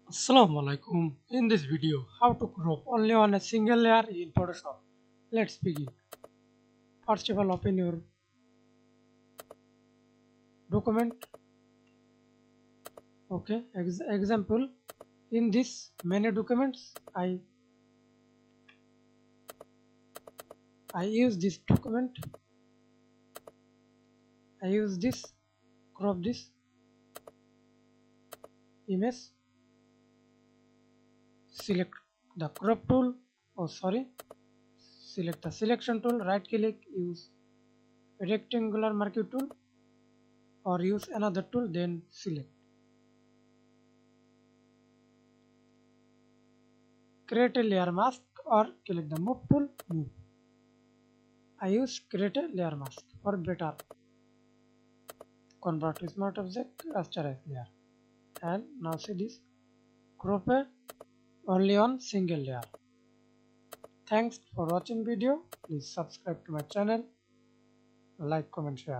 Assalamu alaikum. In this video, how to crop only on a single layer in Photoshop. Let's begin. First of all, open your document. Okay, example. In this many documents, I use this document. I use this crop this image. Select the crop tool. Oh, sorry. Select the selection tool. Right click. Use rectangular marquee tool or use another tool. Then select. Create a layer mask or click the move tool. Move. I use create a layer mask for better convert to smart object rasterize layer. And now see this crop it only on single layer. Thanks for watching video. Please subscribe to my channel, like, comment, share.